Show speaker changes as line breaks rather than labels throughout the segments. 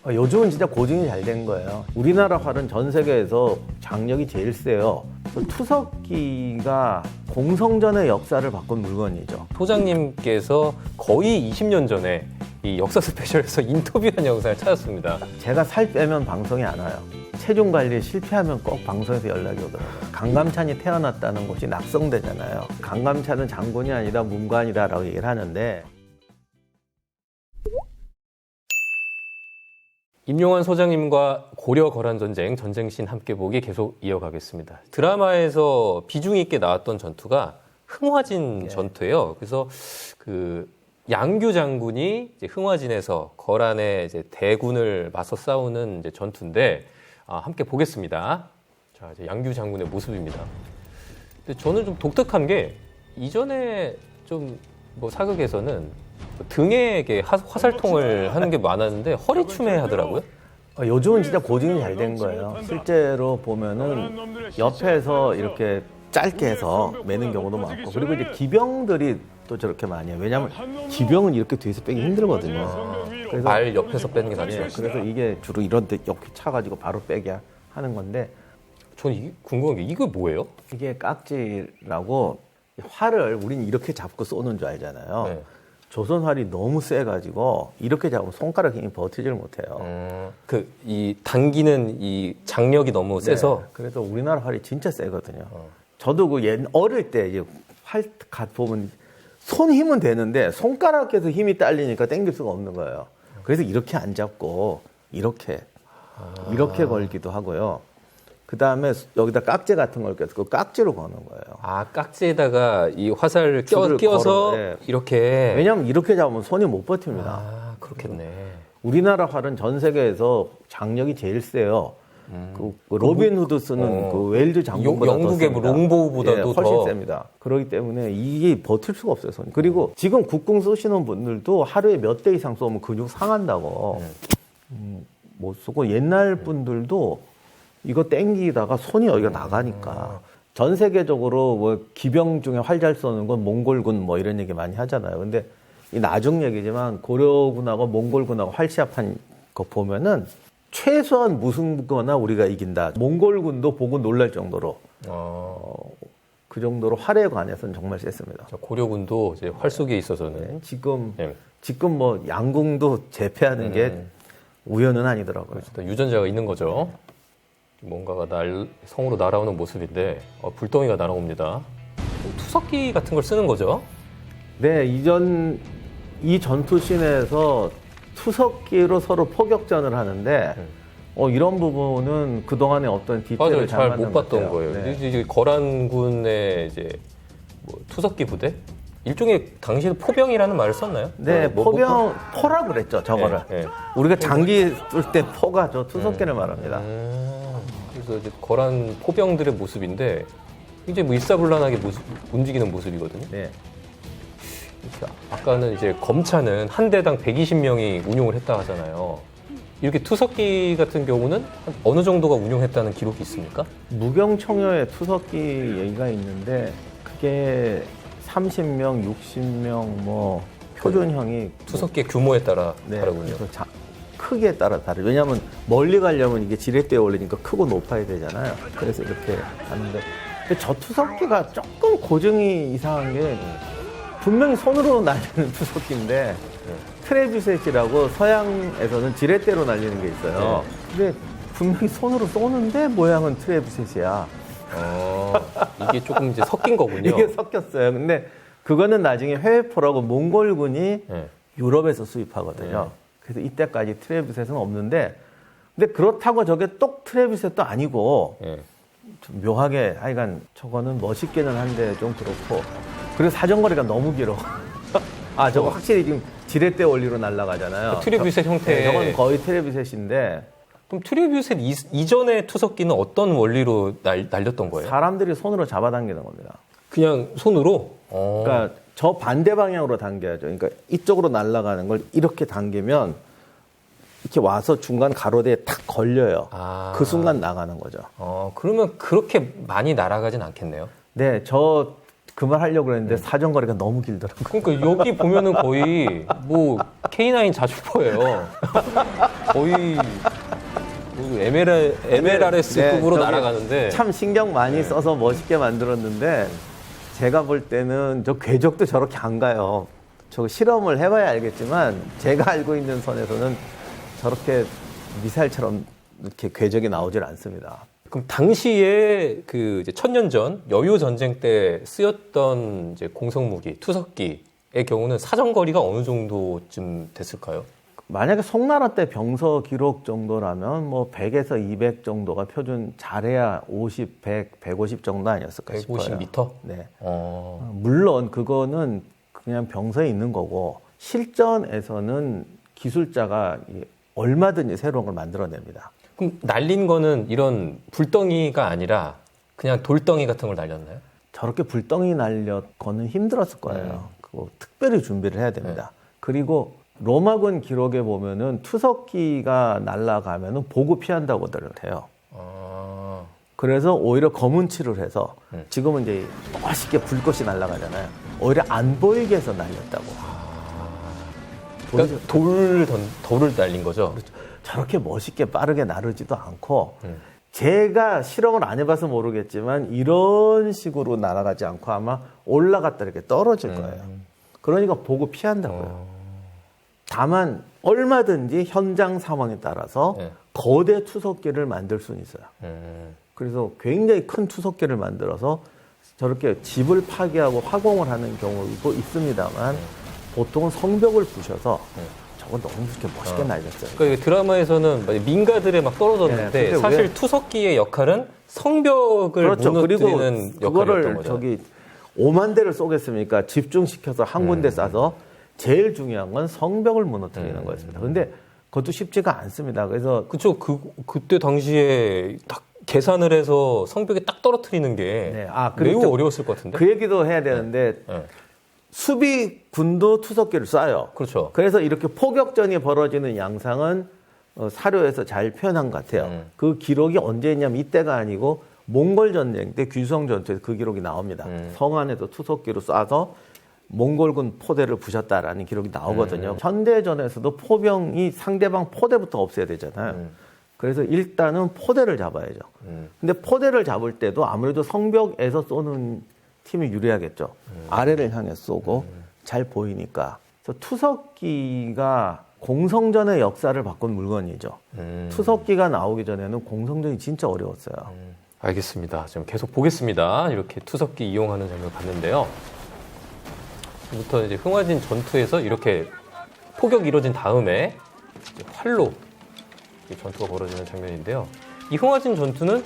요즘은 진짜 고증이 잘 된 거예요. 우리나라 활은 전 세계에서 장력이 제일 세요. 투석기가 공성전의 역사를 바꾼 물건이죠.
소장님께서 거의 20년 전에 이 역사 스페셜에서 인터뷰한 영상을 찾았습니다.
제가 살 빼면 방송에 안 와요. 체중 관리에 실패하면 꼭 방송에서 연락이 오더라고요. 강감찬이 태어났다는 것이 낙성되잖아요. 강감찬은 장군이 아니라 문관이다라고 얘기를 하는데,
임용환 소장님과 고려 거란 전쟁, 전쟁신 함께 보기 계속 이어가겠습니다. 드라마에서 비중 있게 나왔던 전투가 흥화진 전투예요. 그래서 그 양규 장군이 이제 흥화진에서 거란의 이제 대군을 맞서 싸우는 이제 전투인데, 함께 보겠습니다. 자, 이제 양규 장군의 모습입니다. 근데 저는 좀 독특한 게 이전에 좀 뭐 사극에서는 등에 이렇게 화살통을 하는 게 많았는데 허리춤에 하더라고요.
요즘은 진짜 고증이 잘 된 거예요. 실제로 보면은 옆에서 이렇게 짧게 해서 매는 경우도 많고, 그리고 이제 기병들이 또 저렇게 많이 해요. 왜냐하면 기병은 이렇게 뒤에서 빼기 힘들거든요. 그래서
말 옆에서 빼는 게 낫죠.
그래서 이게 주로 이런 데 이렇게 차가지고 바로 빼게 하는 건데,
저는 궁금한 게 이거 뭐예요?
이게 깍지라고, 활을 우린 이렇게 잡고 쏘는 줄 알잖아요.
네.
조선 활이 너무 세가지고 이렇게 잡으면 손가락 힘이 버티질 못해요.
이 당기는 이 장력이 너무 세서.
네, 그래서 우리나라 활이 진짜 세거든요. 저도 어릴 때 이제 활 보면 손 힘은 되는데 손가락에서 힘이 딸리니까 당길 수가 없는 거예요. 그래서 이렇게 안 잡고 이렇게 걸기도 하고요. 그 다음에 여기다 깍지 같은 걸 껴서 그 깍지로 거는 거예요.
깍지에다가 이 화살을 끼워서
네.
이렇게.
왜냐하면 이렇게 잡으면 손이 못 버팁니다.
그렇겠네.
우리나라 활은 전 세계에서 장력이 제일 세요. 그 로빈 후드 쓰는 그 웨일즈 장군보다
영국의
더 셉니다.
롱보우보다도
훨씬
더
셉니다. 그렇기 때문에 이게 버틸 수가 없어요, 손이. 그리고 지금 국궁 쏘시는 분들도 하루에 몇 대 이상 쏘면 근육 상한다고 못 쏘고, 옛날 분들도 이거 땡기다가 손이 여기가 나가니까. 전 세계적으로 뭐 기병 중에 활 잘 쏘는 건 몽골군 뭐 이런 얘기 많이 하잖아요. 근데 이 나중 얘기지만 고려군하고 몽골군하고 활 시합한 거 보면은 최소한 무승부거나 우리가 이긴다. 몽골군도 보고 놀랄 정도로 그 정도로 활에 관해서는 정말 셌습니다.
고려군도 이제 활 쏘기에 있어서는
지금 뭐 양궁도 제패하는 게 우연은 아니더라고요.
그렇죠. 유전자가 있는 거죠. 뭔가가 성으로 날아오는 모습인데 불덩이가 날아옵니다. 투석기 같은 걸 쓰는 거죠?
네, 이 전투씬에서 투석기로 서로 포격전을 하는데 이런 부분은 그동안에 어떤 디테일을
잘
잘
못 봤던 거예요.
네.
이제 거란군의 이제 뭐 투석기 부대? 일종의 당시에 포병이라는 말을 썼나요?
네, 포라고 그랬죠, 저거를.
네.
우리가 장기 쏠 때 포가 저 투석기를 말합니다.
그래서 이제 거란 포병들의 모습인데 이제 뭐 일사불란하게 움직이는 모습이거든요.
네.
아까는 이제 검차는 한 대당 120명이 운용을 했다 하잖아요. 이렇게 투석기 같은 경우는 어느 정도가 운용했다는 기록이 있습니까?
무경청여의 투석기 얘기가 있는데 그게 30명, 60명 뭐 표준형이
투석기의 규모에 따라 다르군요.
크기에 따라 다르죠. 왜냐하면 멀리 가려면 이게 지렛대에 올리니까 크고 높아야 되잖아요. 그래서 이렇게 하는데, 근데 저 투석기가 조금 고증이 이상한 게 분명히 손으로 날리는 투석기인데 트레비셋이라고 서양에서는 지렛대로 날리는 게 있어요. 근데 분명히 손으로 쏘는데 모양은 트레비셋이야.
이게 조금 이제 섞인 거군요.
이게 섞였어요. 근데 그거는 나중에 해외포라고 몽골군이 유럽에서 수입하거든요. 그래서 이때까지 트레비셋은 없는데, 근데 그렇다고 저게 똑 트레비셋도 아니고 좀 묘하게 하여간 저거는 멋있기는 한데 좀 그렇고, 그리고 사정거리가 너무 길어. 저거 확실히 지금 지렛대 원리로 날아가잖아요.
트레비셋 형태.
저건 거의 트레비셋인데.
그럼 트레비셋 이전의 투석기는 어떤 원리로 날렸던 거예요?
사람들이 손으로 잡아당기는 겁니다.
그냥 손으로?
그러니까 저 반대 방향으로 당겨야죠. 그러니까 이쪽으로 날아가는 걸 이렇게 당기면 이렇게 와서 중간 가로대에 탁 걸려요. 그 순간 나가는 거죠.
그러면 그렇게 많이 날아가진 않겠네요?
네, 그 말 하려고 했는데 사정거리가 너무 길더라고요.
그러니까 여기 보면은 거의 뭐 K9 자주포예요. 거의 MLRS급으로
네,
날아가는데
참 신경 많이 써서 멋있게 만들었는데 제가 볼 때는 저 궤적도 저렇게 안 가요. 저 실험을 해봐야 알겠지만 제가 알고 있는 선에서는 저렇게 미사일처럼 이렇게 궤적이 나오질 않습니다.
그럼 당시에 그 이제 천년 전 여유 전쟁 때 쓰였던 이제 공성무기 투석기의 경우는 사정거리가 어느 정도쯤 됐을까요?
만약에 송나라 때 병서 기록 정도라면 뭐 100에서 200 정도가 표준, 잘해야 50, 100, 150 정도 아니었을까 싶어요.
150m?
네. 물론 그거는 그냥 병서에 있는 거고 실전에서는 기술자가 얼마든지 새로운 걸 만들어냅니다.
그럼 날린 거는 이런 불덩이가 아니라 그냥 돌덩이 같은 걸 날렸나요?
저렇게 불덩이 날렸거는 힘들었을 거예요. 그거 특별히 준비를 해야 됩니다. 그리고 로마군 기록에 보면은 투석기가 날아가면은 보고 피한다고들 해요. 그래서 오히려 검은칠을 해서 지금은 이제 멋있게 불꽃이 날아가잖아요. 오히려 안 보이게 해서 날렸다고.
그러니까 돌을 날린 거죠?
그렇죠. 저렇게 멋있게 빠르게 나르지도 않고 제가 실험을 안 해봐서 모르겠지만 이런 식으로 날아가지 않고 아마 올라갔다 이렇게 떨어질 거예요. 그러니까 보고 피한다고요. 다만 얼마든지 현장 상황에 따라서 거대 투석기를 만들 수는 있어요. 그래서 굉장히 큰 투석기를 만들어서 저렇게 집을 파괴하고 화공을 하는 경우도 있습니다만 보통은 성벽을 부셔서 저건 너무 이렇게 멋있게 날렸어요.
그러니까 드라마에서는 민가들에 막 떨어졌는데
네,
사실 투석기의 역할은 성벽을
그렇죠.
무너뜨리는
그리고
역할이었던
그거를
거죠.
저기 5만 대를 쏘겠습니까? 집중시켜서 한 군데 쏴서 제일 중요한 건 성벽을 무너뜨리는 거였습니다. 그런데 그것도 쉽지가 않습니다. 그래서
그렇죠. 그때 당시에 딱 계산을 해서 성벽에 딱 떨어뜨리는 게 매우 어려웠을 것 같은데.
그 얘기도 해야 되는데 수비군도 투석기를 쏴요.
그렇죠.
그래서 이렇게 포격전이 벌어지는 양상은 사료에서 잘 표현한 것 같아요. 그 기록이 언제 있냐면 이때가 아니고 몽골 전쟁 때 귀성 전투에서 그 기록이 나옵니다. 성 안에서 투석기로 쏴서 몽골군 포대를 부셨다라는 기록이 나오거든요. 현대전에서도 포병이 상대방 포대부터 없애야 되잖아요. 그래서 일단은 포대를 잡아야죠. 근데 포대를 잡을 때도 아무래도 성벽에서 쏘는 팀이 유리하겠죠. 아래를 향해 쏘고 잘 보이니까. 그래서 투석기가 공성전의 역사를 바꾼 물건이죠. 투석기가 나오기 전에는 공성전이 진짜 어려웠어요.
알겠습니다. 지금 계속 보겠습니다. 이렇게 투석기 이용하는 장면 봤는데요. 지금부터 이제 흥화진 전투에서 이렇게 포격이 이루어진 다음에 활로 전투가 벌어지는 장면인데요. 이 흥화진 전투는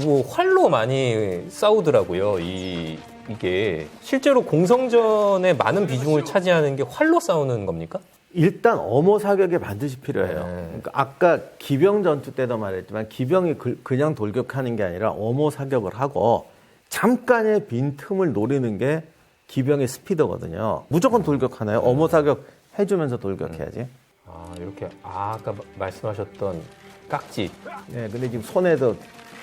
뭐 활로 많이 싸우더라고요. 이게 실제로 공성전에 많은 비중을 차지하는 게 활로 싸우는 겁니까?
일단 엄호 사격이 반드시 필요해요. 그러니까 아까 기병 전투 때도 말했지만 기병이 그냥 돌격하는 게 아니라 엄호 사격을 하고 잠깐의 빈 틈을 노리는 게 기병의 스피드거든요. 무조건 돌격하나요? 엄호 사격 해주면서 돌격해야지.
이렇게 아까 말씀하셨던 깍지.
네, 근데 지금 손에도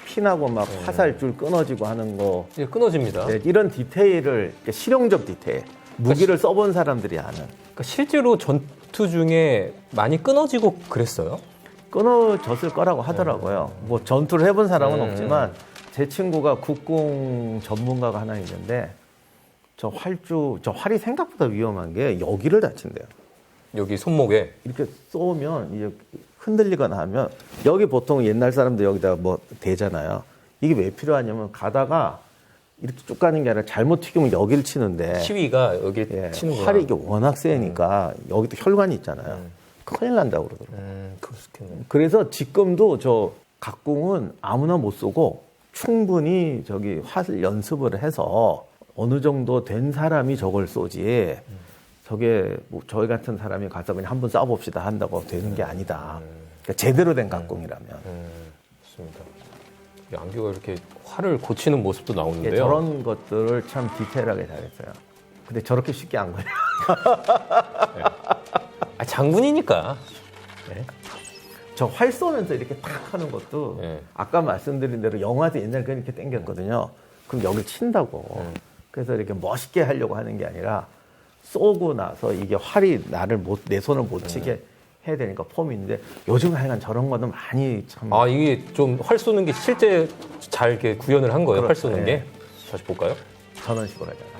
피나고 막 화살줄 끊어지고 하는 거.
이제 끊어집니다.
네, 이런 디테일을 실용적 디테일, 무기를 써본 사람들이 아는.
그러니까 실제로 전투 중에 많이 끊어지고 그랬어요?
끊어졌을 거라고 하더라고요. 뭐 전투를 해본 사람은 없지만 제 친구가 국궁 전문가가 하나 있는데 저 활이 생각보다 위험한 게 여기를 다친대요.
여기 손목에
이렇게 쏘면 이제 흔들리거나 하면 여기 보통 옛날 사람들 여기다 뭐 대잖아요. 이게 왜 필요하냐면 가다가 이렇게 쭉 가는 게 아니라 잘못 튀기면 여기를 치는데
시위가 여기 치는구나.
활이 이게 워낙 세니까 여기도 혈관이 있잖아요. 큰일 난다고 그러더라고요.
그렇겠네요.
그래서 지금도 저 각궁은 아무나 못 쏘고 충분히 저기 활 연습을 해서 어느 정도 된 사람이 저걸 쏘지 저게 뭐 저희 같은 사람이 가서 그냥 한번 쏴봅시다 한다고 되는 게 아니다. 그러니까 제대로 된 각궁이라면.
좋습니다. 양규가 이렇게 활을 고치는 모습도 나오는데요.
저런 것들을 참 디테일하게 잘했어요. 근데 저렇게 쉽게 안 걸려요.
네. 장군이니까. 네.
저 활 쏘면서 이렇게 탁 하는 것도 아까 말씀드린 대로 영화도 옛날에 이렇게 당겼거든요. 그럼 여기 친다고. 그래서 이렇게 멋있게 하려고 하는 게 아니라 쏘고 나서 이게 활이 내 손을 못 치게 해야 되니까 폼이 있는데 요즘 하여간 저런 거는 많이 참.
아, 이게 좀 활 쏘는 게 실제 잘 이렇게 구현을 한 거예요? 활 쏘는
네.
게? 다시 볼까요?
저런 식으로 하잖아요.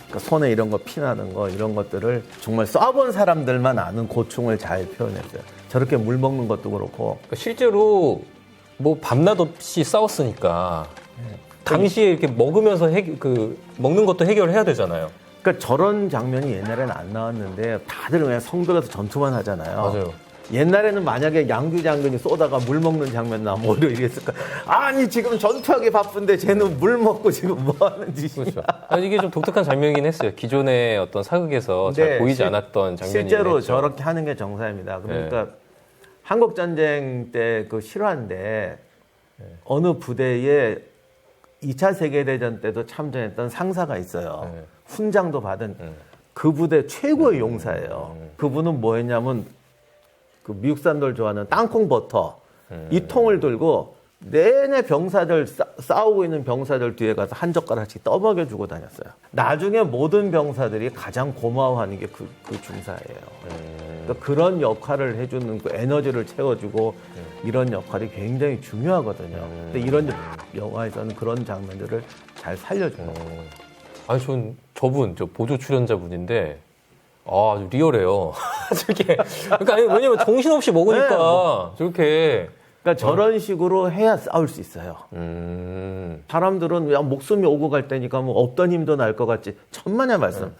그러니까 손에 이런 거 피나는 거 이런 것들을 정말 쏴본 사람들만 아는 고충을 잘 표현했어요. 저렇게 물 먹는 것도 그렇고.
그러니까 실제로 뭐 밤낮 없이 싸웠으니까 당시에 이렇게 먹으면서 먹는 것도 해결해야 되잖아요.
그러니까 저런 장면이 옛날에는 안 나왔는데 다들 그냥 성벽에서 전투만 하잖아요.
맞아요.
옛날에는 만약에 양규 장군이 쏘다가 물 먹는 장면 나오면 오히려 이랬을까? 아니 지금 전투하기 바쁜데 쟤는 물 먹고 지금 뭐 하는 짓이야?
그렇죠. 아니, 이게 좀 독특한 장면이긴 했어요. 기존의 어떤 사극에서 잘 보이지 않았던 장면이긴
실제로
했죠.
저렇게 하는 게 정사입니다. 그러니까 한국 전쟁 때 그 실화인데 어느 부대에 2차 세계대전 때도 참전했던 상사가 있어요. 훈장도 받은 그 부대 최고의 용사예요. 그분은 뭐 했냐면 그 미국산들 좋아하는 땅콩 버터 이 통을 들고 내내 병사들 싸우고 있는 병사들 뒤에 가서 한 젓가락씩 떠먹여 주고 다녔어요. 나중에 모든 병사들이 가장 고마워하는 게 그 중사예요. 그러니까 그런 역할을 해주는 그 에너지를 채워주고 이런 역할이 굉장히 중요하거든요. 근데 이런 영화에서는 그런 장면들을 잘 살려줘요.
아니, 저분, 보조 출연자분인데, 아주 리얼해요. 저렇게. 그러니까, 아니, 왜냐면 정신없이 먹으니까, 저렇게.
그러니까 저런 식으로 해야 싸울 수 있어요. 사람들은 야, 목숨이 오고 갈 때니까 뭐 없던 힘도 날 것 같지. 천만의 말씀.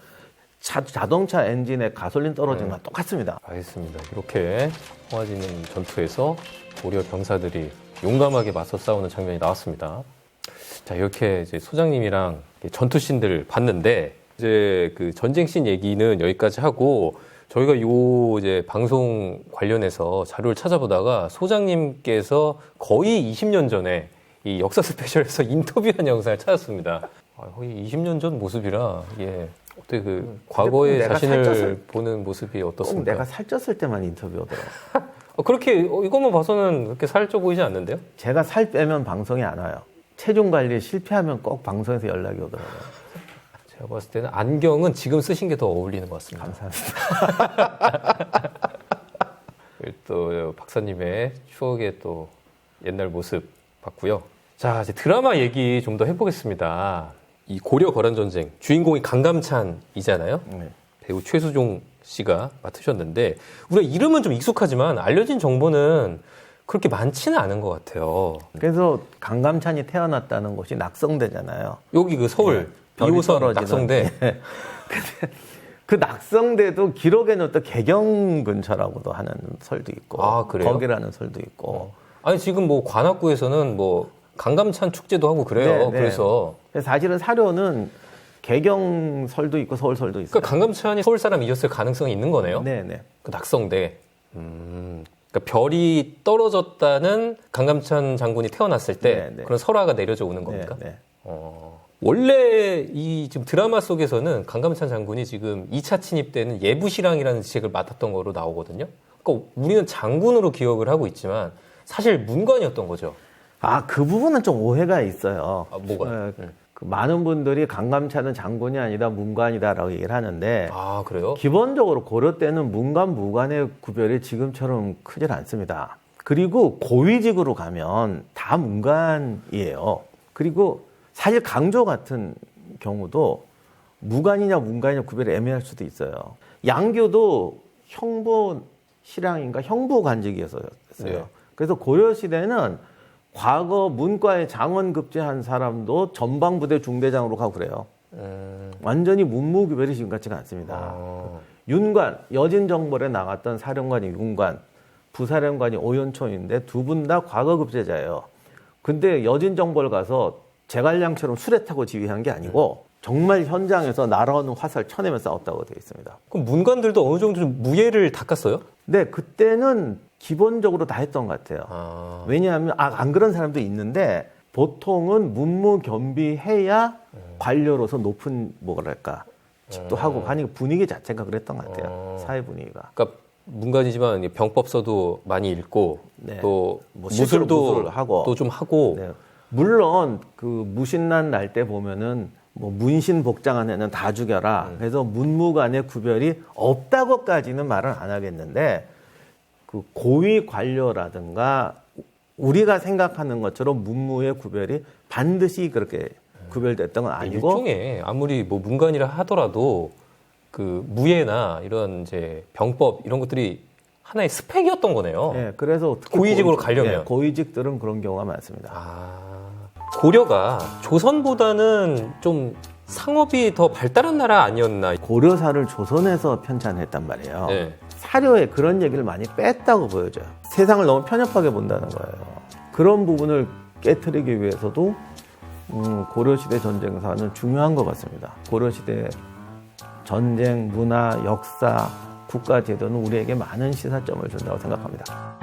자동차 엔진에 가솔린 떨어지는 건 똑같습니다.
알겠습니다. 이렇게 홍화지는 전투에서 고려 병사들이 용감하게 맞서 싸우는 장면이 나왔습니다. 자, 이렇게 이제 소장님이랑 전투씬들을 봤는데, 이제 그 전쟁씬 얘기는 여기까지 하고, 저희가 이제 방송 관련해서 자료를 찾아보다가 소장님께서 거의 20년 전에 이 역사 스페셜에서 인터뷰한 영상을 찾았습니다. 거의 20년 전 모습이라, 이게 어떻게 과거의 자신을 보는 모습이
꼭
어떻습니까?
내가 살쪘을 때만 인터뷰하더라고요.
그렇게, 이것만 봐서는 그렇게 살쪄 보이지 않는데요?
제가 살 빼면 방송에 안 와요. 체중 관리에 실패하면 꼭 방송에서 연락이 오더라고요.
제가 봤을 때는 안경은 지금 쓰신 게 더 어울리는 것 같습니다.
감사합니다.
또 박사님의 추억의 또 옛날 모습 봤고요. 자, 이제 드라마 얘기 좀 더 해보겠습니다. 이 고려 거란전쟁 주인공이 강감찬이잖아요.
네.
배우 최수종 씨가 맡으셨는데 우리가 이름은 좀 익숙하지만 알려진 정보는 그렇게 많지는 않은 것 같아요.
그래서 강감찬이 태어났다는 곳이 낙성대잖아요.
여기 그 서울
별이
2호선
떨어지는.
낙성대.
근데 그 낙성대도 기록에는 또 개경 근처라고도 하는 설도 있고.
아, 그래요?
거기라는 설도 있고.
아니 지금 뭐 관악구에서는 뭐 강감찬 축제도 하고 그래요.
네.
그래서
사실은 사료는 개경설도 있고 서울설도 있어요.
그러니까 강감찬이 서울 사람이었을 가능성이 있는 거네요.
네네.
그 낙성대. 그러니까 별이 떨어졌다는 강감찬 장군이 태어났을 때
네.
그런 설화가 내려져 오는 겁니까?
네.
원래 이 지금 드라마 속에서는 강감찬 장군이 지금 2차 침입 때는 예부시랑이라는 직책을 맡았던 거로 나오거든요. 그러니까 우리는 장군으로 기억을 하고 있지만 사실 문관이었던 거죠.
아, 그 부분은 좀 오해가 있어요.
아, 뭐가?
그 많은 분들이 강감찬은 장군이 아니다 문관이다라고 얘기를 하는데
아, 그래요?
기본적으로 고려 때는 문관 무관의 구별이 지금처럼 크질 않습니다. 그리고 고위직으로 가면 다 문관이에요. 그리고 사실 강조 같은 경우도 무관이냐 문관이냐 구별이 애매할 수도 있어요. 양교도 형부 실향인가 형부 관직이었어요.
네.
그래서 고려 시대는 과거 문과에 장원 급제한 사람도 전방부대 중대장으로 가고 그래요. 완전히 문무구별이 지금 같지가 않습니다. 윤관, 여진정벌에 나갔던 사령관이 윤관, 부사령관이 오연촌인데 두 분 다 과거 급제자예요. 근데 여진정벌 가서 제갈량처럼 수레 타고 지휘한 게 아니고 정말 현장에서 날아오는 화살 쳐내며 싸웠다고 되어 있습니다.
그럼 문관들도 어느 정도 좀 무예를 닦았어요?
네, 그때는 기본적으로 다 했던 것 같아요. 왜냐하면 안 그런 사람도 있는데 보통은 문무겸비해야 관료로서 높은 뭐랄까 직도 하고 하니 분위기 자체가 그랬던 것 같아요. 사회 분위기가.
그러니까 문관이지만 병법서도 많이 읽고
네.
또
뭐 실제로
무술도
무술을 하고
또 좀 하고
네. 물론 그 무신난 날 때 보면은 뭐 문신 복장한 애는 다 죽여라. 그래서 문무 간의 구별이 없다고까지는 말은 안 하겠는데 그 고위 관료라든가 우리가 생각하는 것처럼 문무의 구별이 반드시 그렇게 구별됐던 건 아니고
일종의 아무리 뭐 문관이라 하더라도 그 무예나 이런 이제 병법 이런 것들이 하나의 스펙이었던 거네요.
예, 그래서 특히
고위직으로 가려면.
예, 고위직들은 그런 경우가 많습니다.
고려가 조선보다는 좀 상업이 더 발달한 나라 아니었나?
고려사를 조선에서 편찬했단 말이에요.
네.
사료에 그런 얘기를 많이 뺐다고 보여져요. 세상을 너무 편협하게 본다는 거예요. 그런 부분을 깨트리기 위해서도 고려시대 전쟁사는 중요한 것 같습니다. 고려시대 전쟁, 문화, 역사, 국가제도는 우리에게 많은 시사점을 준다고 생각합니다.